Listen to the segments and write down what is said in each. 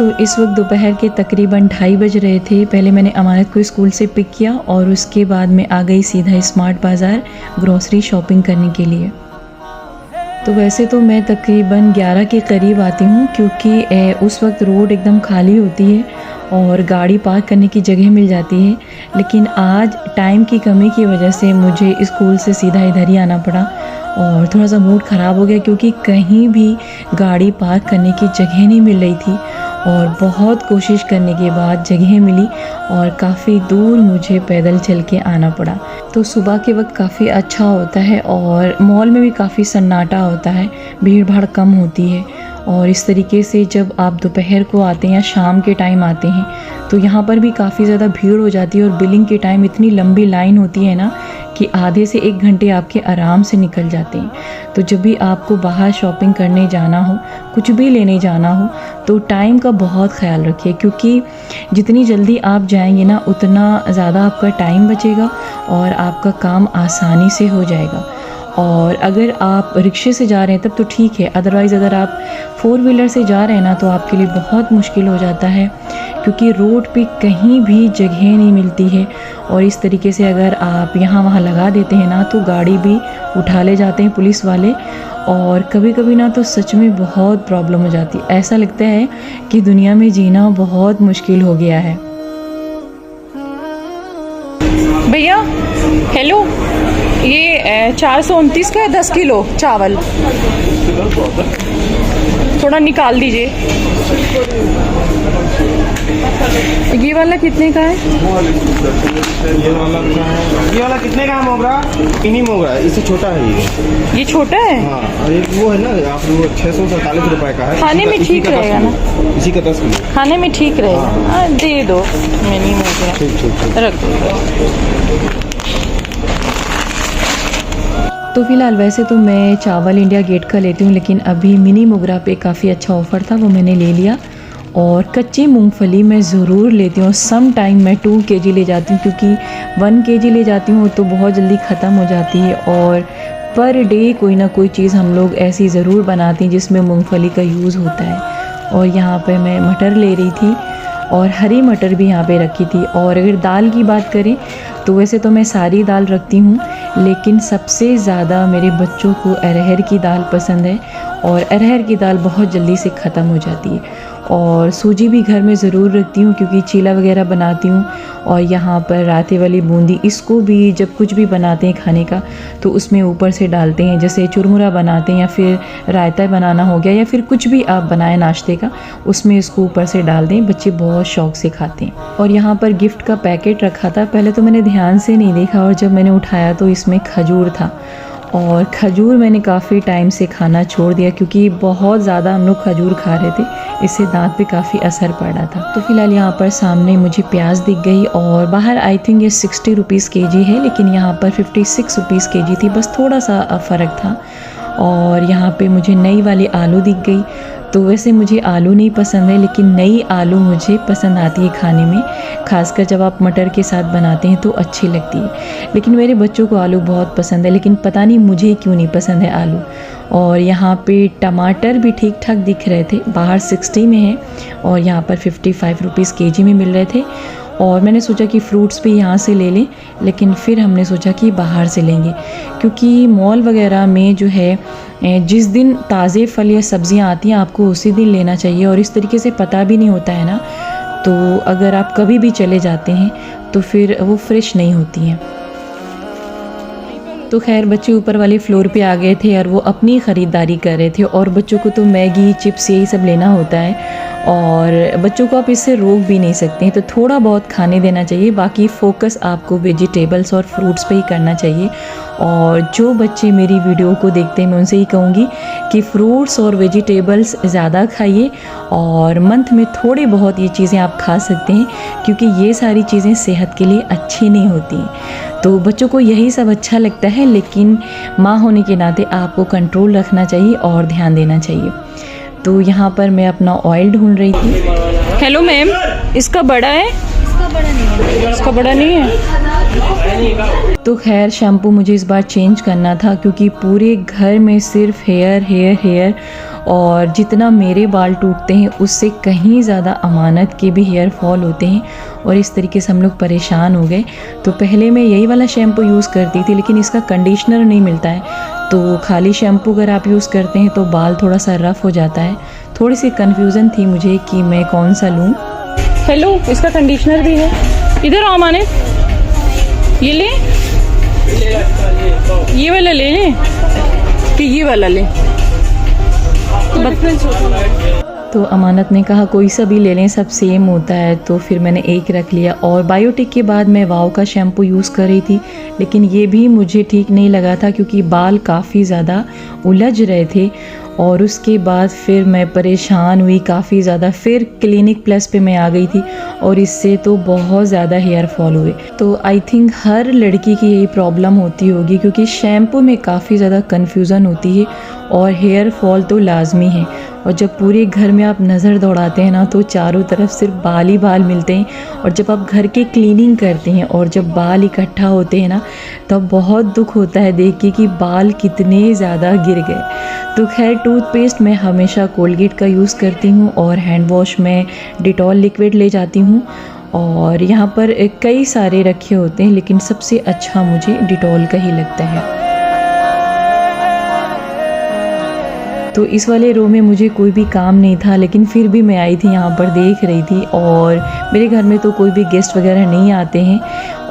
तो इस वक्त दोपहर के तकरीबन 2:30 बज रहे थे। पहले मैंने अमानत को स्कूल से पिक किया और उसके बाद मैं आ गई सीधा स्मार्ट बाज़ार ग्रॉसरी शॉपिंग करने के लिए। तो वैसे तो मैं तकरीबन 11 के करीब आती हूँ क्योंकि उस वक्त रोड एकदम खाली होती है और गाड़ी पार्क करने की जगह मिल जाती है। लेकिन आज टाइम की कमी की वजह से मुझे स्कूल से सीधा इधर ही आना पड़ा और थोड़ा सा मूड ख़राब हो गया क्योंकि कहीं भी गाड़ी पार्क करने की जगह नहीं मिल रही थी और बहुत कोशिश करने के बाद जगह मिली और काफ़ी दूर मुझे पैदल चल के आना पड़ा। तो सुबह के वक्त काफ़ी अच्छा होता है और मॉल में भी काफ़ी सन्नाटा होता है, भीड़ भाड़ कम होती है। और इस तरीके से जब आप दोपहर को आते हैं या शाम के टाइम आते हैं तो यहाँ पर भी काफ़ी ज़्यादा भीड़ हो जाती है और बिलिंग के टाइम इतनी लंबी लाइन होती है ना कि आधे से 1 घंटे आपके आराम से निकल जाते हैं। तो जब भी आपको बाहर शॉपिंग करने जाना हो, कुछ भी लेने जाना हो, तो टाइम का बहुत ख्याल रखिए क्योंकि जितनी जल्दी आप जाएंगे ना उतना ज़्यादा आपका टाइम बचेगा और आपका काम आसानी से हो जाएगा। और अगर आप रिक्शे से जा रहे हैं तब तो ठीक है, अदरवाइज़ अगर आप 4 व्हीलर से जा रहे हैं ना तो आपके लिए बहुत मुश्किल हो जाता है क्योंकि रोड पे कहीं भी जगह नहीं मिलती है। और इस तरीके से अगर आप यहाँ वहाँ लगा देते हैं ना तो गाड़ी भी उठा ले जाते हैं पुलिस वाले और कभी कभी ना तो सच में बहुत प्रॉब्लम हो जाती है। ऐसा लगता है कि दुनिया में जीना बहुत मुश्किल हो गया है। भैया हेलो, ये 429 का है 10 किलो चावल, थोड़ा निकाल दीजिए। ये वाला कितने का है? ये वाला कितने का है मोगरा? इन्हीं मोगरा, इससे छोटा है ये छोटा है। हाँ, और एक वो है ना आप वो 647 रुपए का है। खाने में ठीक रहेगा ना? इसी का 10 किलो खाने में ठीक रहेगा। हाँ दे दो, मिनी मोगरा ठीक रख दो। तो फ़िलहाल वैसे तो मैं चावल इंडिया गेट का लेती हूँ लेकिन अभी मिनी मोगरा पे काफ़ी अच्छा ऑफ़र था, वो मैंने ले लिया। और कच्ची मूंगफली मैं ज़रूर लेती हूँ। सम टाइम मैं 2 kg ले जाती हूँ क्योंकि 1 kg ले जाती हूँ तो बहुत जल्दी ख़त्म हो जाती है। और पर डे कोई ना कोई चीज़ हम लोग ऐसी ज़रूर बनाते हैं जिसमें मूंगफली का यूज़ होता है। और यहाँ पे मैं मटर ले रही थी और हरी मटर भी यहाँ पे रखी थी। और अगर दाल की बात करें तो वैसे तो मैं सारी दाल रखती हूँ लेकिन सबसे ज़्यादा मेरे बच्चों को अरहर की दाल पसंद है और अरहर की दाल बहुत जल्दी से ख़त्म हो जाती है। और सूजी भी घर में ज़रूर रखती हूँ क्योंकि चीला वगैरह बनाती हूँ। और यहाँ पर रायते वाली बूंदी, इसको भी जब कुछ भी बनाते हैं खाने का तो उसमें ऊपर से डालते हैं, जैसे चुरमुरा बनाते हैं या फिर रायता बनाना हो गया या फिर कुछ भी आप बनाएं नाश्ते का, उसमें इसको ऊपर से डाल दें। बच्चे बहुत शौक़ से खाते हैं। और यहाँ पर गिफ्ट का पैकेट रखा था, पहले तो मैंने ध्यान से नहीं देखा और जब मैंने उठाया तो इसमें खजूर था। और खजूर मैंने काफ़ी टाइम से खाना छोड़ दिया क्योंकि बहुत ज़्यादा हम लोग खजूर खा रहे थे, इससे दांत पे काफ़ी असर पड़ रहा था। तो फिलहाल यहाँ पर सामने मुझे प्याज दिख गई और बाहर आई थिंक ये 60 रुपीज़ kg है लेकिन यहाँ पर 56 रुपीज़ kg थी, बस थोड़ा सा फ़र्क था। और यहाँ पे मुझे नई वाली आलू दिख गई। तो वैसे मुझे आलू नहीं पसंद है लेकिन नई आलू मुझे पसंद आती है खाने में, खासकर जब आप मटर के साथ बनाते हैं तो अच्छी लगती है। लेकिन मेरे बच्चों को आलू बहुत पसंद है लेकिन पता नहीं मुझे क्यों नहीं पसंद है आलू। और यहाँ पे टमाटर भी ठीक ठाक दिख रहे थे, बाहर 60 में है और यहाँ पर 55 रुपीज़ kg में मिल रहे थे। और मैंने सोचा कि फ्रूट्स भी यहाँ से ले लें लेकिन फिर हमने सोचा कि बाहर से लेंगे क्योंकि मॉल वगैरह में जो है जिस दिन ताज़े फल या सब्ज़ियाँ आती हैं आपको उसी दिन लेना चाहिए और इस तरीके से पता भी नहीं होता है ना, तो अगर आप कभी भी चले जाते हैं तो फिर वो फ्रेश नहीं होती हैं। तो खैर बच्चे ऊपर वाले फ्लोर पे आ गए थे और वो अपनी ख़रीदारी कर रहे थे और बच्चों को तो मैगी चिप्स यही सब लेना होता है और बच्चों को आप इससे रोक भी नहीं सकते हैं, तो थोड़ा बहुत खाने देना चाहिए। बाकी फ़ोकस आपको वेजिटेबल्स और फ्रूट्स पे ही करना चाहिए। और जो बच्चे मेरी वीडियो को देखते हैं मैं उनसे ही कहूँगी कि फ्रूट्स और वेजिटेबल्स ज़्यादा खाइए और मंथ में थोड़े बहुत ये चीज़ें आप खा सकते हैं क्योंकि ये सारी चीज़ें सेहत के लिए अच्छी नहीं होती हैं। तो बच्चों को यही सब अच्छा लगता है लेकिन माँ होने के नाते आपको कंट्रोल रखना चाहिए और ध्यान देना चाहिए। तो यहाँ पर मैं अपना ऑयल ढूंढ रही थी। हेलो मैम, इसका बड़ा है? इसका बड़ा नहीं है। तो खैर शैम्पू मुझे इस बार चेंज करना था क्योंकि पूरे घर में सिर्फ हेयर हेयर हेयर और जितना मेरे बाल टूटते हैं उससे कहीं ज़्यादा अमानत के भी हेयर फॉल होते हैं और इस तरीके से हम लोग परेशान हो गए। तो पहले मैं यही वाला शैम्पू यूज़ करती थी, लेकिन इसका कंडीशनर नहीं मिलता है, तो खाली शैम्पू अगर आप यूज़ करते हैं तो बाल थोड़ा सा रफ़ हो जाता है। थोड़ी सी कन्फ्यूज़न थी मुझे कि मैं कौन सा लूँ। हेलो, इसका कंडीशनर भी है। इधर आओ माने, ये ले, ये वाला ले लें कि ये वाला ले? डिफरेंस होता है। तो अमानत ने कहा कोई सा भी ले लें, सब सेम होता है, तो फिर मैंने एक रख लिया। और बायोटिक के बाद मैं वाव का शैम्पू यूज़ कर रही थी, लेकिन ये भी मुझे ठीक नहीं लगा था क्योंकि बाल काफ़ी ज़्यादा उलझ रहे थे। और उसके बाद फिर मैं परेशान हुई काफ़ी ज़्यादा, फिर क्लिनिक प्लस पे मैं आ गई थी और इससे तो बहुत ज़्यादा हेयर फॉल हुए। तो आई थिंक हर लड़की की यही प्रॉब्लम होती होगी क्योंकि शैम्पू में काफ़ी ज़्यादा कन्फ्यूज़न होती है और हेयर फॉल तो लाजमी है। और जब पूरे घर में आप नज़र दौड़ाते हैं ना तो चारों तरफ सिर्फ बाल ही बाल मिलते हैं। और जब आप घर की क्लीनिंग करते हैं और जब बाल इकट्ठा होते हैं ना तब बहुत दुख होता है देख के कि बाल कितने ज़्यादा गिर गए। तो खैर टूथपेस्ट मैं हमेशा कोलगेट का यूज़ करती हूँ और हैंड वॉश में डिटॉल लिक्विड ले जाती हूँ। और यहाँ पर कई सारे रखे होते हैं लेकिन सबसे अच्छा मुझे डिटॉल का ही लगता है। तो इस वाले रो में मुझे कोई भी काम नहीं था, लेकिन फिर भी मैं आई थी यहाँ पर, देख रही थी। और मेरे घर में तो कोई भी गेस्ट वगैरह नहीं आते हैं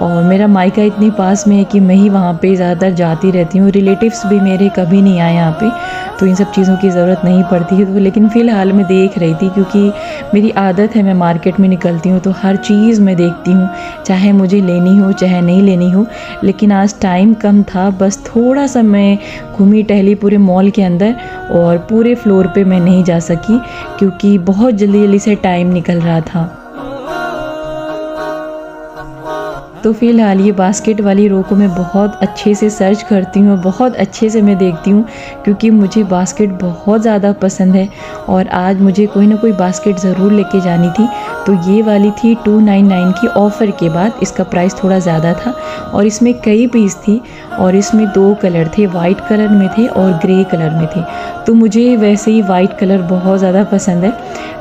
और मेरा मायका इतने पास में है कि मैं ही वहाँ पे ज़्यादातर जाती रहती हूँ। रिलेटिव्स भी मेरे कभी नहीं आए यहाँ पे, तो इन सब चीज़ों की ज़रूरत नहीं पड़ती है। तो लेकिन फ़िलहाल मैं देख रही थी क्योंकि मेरी आदत है, मैं मार्केट में निकलती हूँ तो हर चीज़ मैं देखती हूँ, चाहे मुझे लेनी हो चाहे नहीं लेनी हो। लेकिन आज टाइम कम था, बस थोड़ा सा मैं घूमी टहली पूरे मॉल के अंदर और पूरे फ्लोर पे मैं नहीं जा सकी क्योंकि बहुत जल्दी जल्दी से टाइम निकल रहा था। तो फ़िलहाल ये बास्केट वाली रो को मैं बहुत अच्छे से सर्च करती हूँ, बहुत अच्छे से मैं देखती हूँ क्योंकि मुझे बास्केट बहुत ज़्यादा पसंद है और आज मुझे कोई ना कोई बास्केट ज़रूर लेके जानी थी। तो ये वाली थी 299 की, ऑफ़र के बाद इसका प्राइस थोड़ा ज़्यादा था और इसमें कई पीस थी और इसमें 2 कलर थे, वाइट कलर में थे और ग्रे कलर में थे। तो मुझे वैसे ही वाइट कलर बहुत ज़्यादा पसंद है,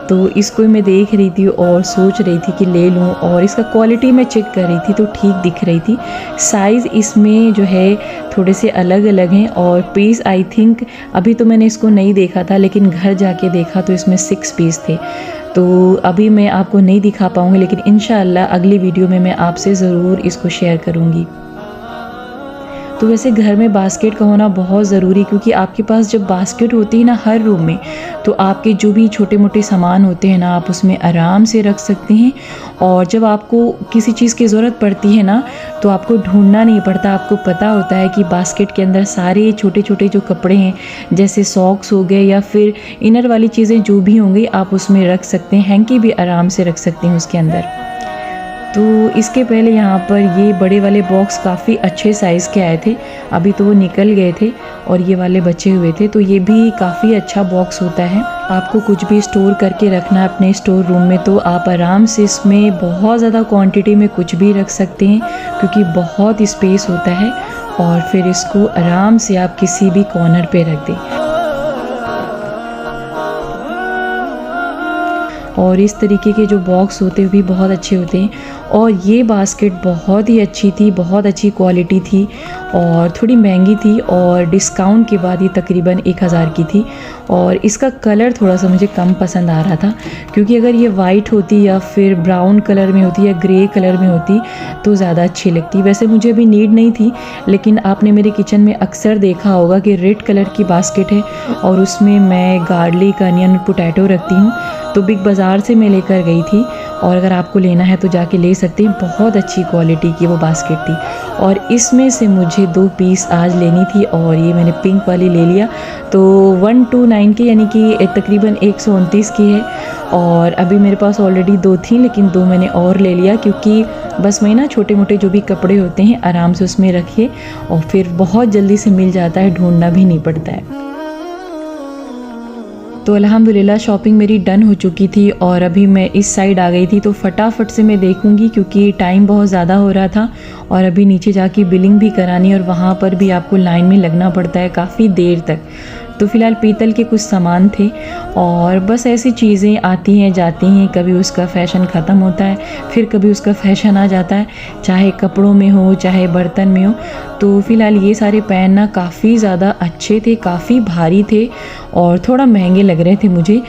तो इसको मैं देख रही थी और सोच रही थी कि ले लूँ। और इसका क्वालिटी मैं चेक कर रही थी तो ठीक दिख रही थी। साइज़ इसमें जो है थोड़े से अलग अलग हैं और पीस आई थिंक अभी तो मैंने इसको नहीं देखा था, लेकिन घर जाके देखा तो इसमें 6 पीस थे। तो अभी मैं आपको नहीं दिखा पाऊँगी, लेकिन इंशाअल्लाह अगली वीडियो में मैं आपसे ज़रूर इसको शेयर करूँगी। तो वैसे घर में बास्केट का होना बहुत ज़रूरी, क्योंकि आपके पास जब बास्केट होती है ना हर रूम में, तो आपके जो भी छोटे मोटे सामान होते हैं ना आप उसमें आराम से रख सकते हैं। और जब आपको किसी चीज़ की ज़रूरत पड़ती है ना तो आपको ढूंढना नहीं पड़ता, आपको पता होता है कि बास्केट के अंदर सारे छोटे छोटे जो कपड़े हैं जैसे सॉक्स हो गए या फिर इनर वाली चीज़ें जो भी होंगी आप उसमें रख सकते हैं। हैंकी भी आराम से रख सकते हैं उसके अंदर। तो इसके पहले यहाँ पर ये बड़े वाले बॉक्स काफ़ी अच्छे साइज़ के आए थे, अभी तो वो निकल गए थे और ये वाले बचे हुए थे। तो ये भी काफ़ी अच्छा बॉक्स होता है। आपको कुछ भी स्टोर करके रखना है अपने स्टोर रूम में तो आप आराम से इसमें बहुत ज़्यादा क्वांटिटी में कुछ भी रख सकते हैं, क्योंकि बहुत स्पेस होता है। और फिर इसको आराम से आप किसी भी कॉर्नर पे रख दें। और इस तरीके के जो बॉक्स होते हैं भी बहुत अच्छे होते हैं। और ये बास्केट बहुत ही अच्छी थी, बहुत अच्छी क्वालिटी थी और थोड़ी महंगी थी और डिस्काउंट के बाद ये तकरीबन 1000 की थी। और इसका कलर थोड़ा सा मुझे कम पसंद आ रहा था, क्योंकि अगर ये वाइट होती या फिर ब्राउन कलर में होती या ग्रे कलर में होती तो ज़्यादा अच्छी लगती। वैसे मुझे अभी नीड नहीं थी, लेकिन आपने मेरे किचन में अक्सर देखा होगा कि रेड कलर की बास्केट है और उसमें मैं गार्लिक, अनियन, पोटैटो रखती हूँ। तो बिग बाज़ार से मैं लेकर गई थी और अगर आपको लेना है तो जाके ले सकते हैं। बहुत अच्छी क्वालिटी की वो बास्केट थी और इसमें से मुझे 2 पीस आज लेनी थी और ये मैंने पिंक वाली ले लिया। तो 129 की, यानी कि तकरीबन 129 की है। और अभी मेरे पास ऑलरेडी 2 थी, लेकिन 2 मैंने और ले लिया, क्योंकि बस मैं ना छोटे मोटे जो भी कपड़े होते हैं आराम से उसमें रखिए और फिर बहुत जल्दी से मिल जाता है, ढूंढना भी नहीं पड़ता है। तो अल्हम्दुलिल्लाह शॉपिंग मेरी डन हो चुकी थी और अभी मैं इस साइड आ गई थी। तो फटाफट से मैं देखूंगी, क्योंकि टाइम बहुत ज़्यादा हो रहा था और अभी नीचे जाके बिलिंग भी करानी और वहाँ पर भी आपको लाइन में लगना पड़ता है काफ़ी देर तक। तो फ़िलहाल पीतल के कुछ सामान थे और बस ऐसी चीज़ें आती हैं जाती हैं, कभी उसका फ़ैशन ख़त्म होता है, फिर कभी उसका फ़ैशन आ जाता है, चाहे कपड़ों में हो चाहे बर्तन में हो। तो फ़िलहाल ये सारे पैन ना काफ़ी ज़्यादा अच्छे थे, काफ़ी भारी थे और थोड़ा महंगे लग रहे थे मुझे।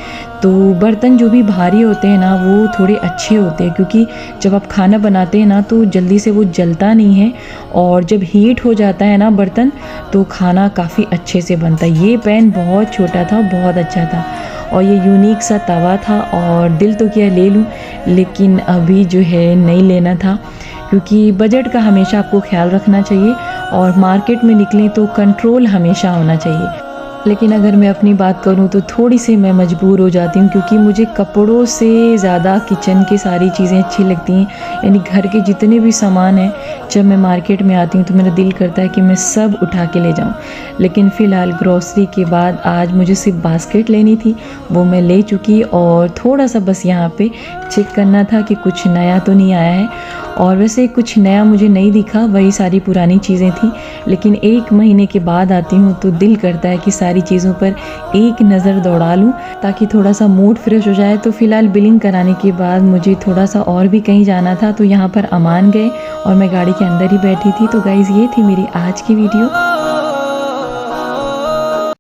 तो बर्तन जो भी भारी होते हैं ना वो थोड़े अच्छे होते हैं, क्योंकि जब आप खाना बनाते हैं ना तो जल्दी से वो जलता नहीं है और जब हीट हो जाता है ना बर्तन तो खाना काफ़ी अच्छे से बनता है। ये पैन बहुत छोटा था, बहुत अच्छा था और ये यूनिक सा तवा था और दिल तो किया ले लूँ, लेकिन अभी जो है नहीं लेना था, क्योंकि बजट का हमेशा आपको ख्याल रखना चाहिए और मार्केट में निकलें तो कंट्रोल हमेशा होना चाहिए। लेकिन अगर मैं अपनी बात करूं तो थोड़ी सी मैं मजबूर हो जाती हूं, क्योंकि मुझे कपड़ों से ज़्यादा किचन की सारी चीज़ें अच्छी लगती हैं, यानी घर के जितने भी सामान हैं जब मैं मार्केट में आती हूं तो मेरा दिल करता है कि मैं सब उठा के ले जाऊं। लेकिन फ़िलहाल ग्रॉसरी के बाद आज मुझे सिर्फ बास्केट लेनी थी, वो मैं ले चुकी और थोड़ा सा बस यहाँ पे चेक करना था कि कुछ नया तो नहीं आया है। और वैसे कुछ नया मुझे नहीं दिखा, वही सारी पुरानी चीज़ें थी, लेकिन 1 महीने के बाद आती हूँ तो दिल करता है कि सारी चीज़ों पर एक नज़र दौड़ा लूँ ताकि थोड़ा सा मूड फ्रेश हो जाए। तो फ़िलहाल बिलिंग कराने के बाद मुझे थोड़ा सा और भी कहीं जाना था, तो यहाँ पर अमान गए और मैं गाड़ी के अंदर ही बैठी थी। तो गाइज़ ये थी मेरी आज की वीडियो।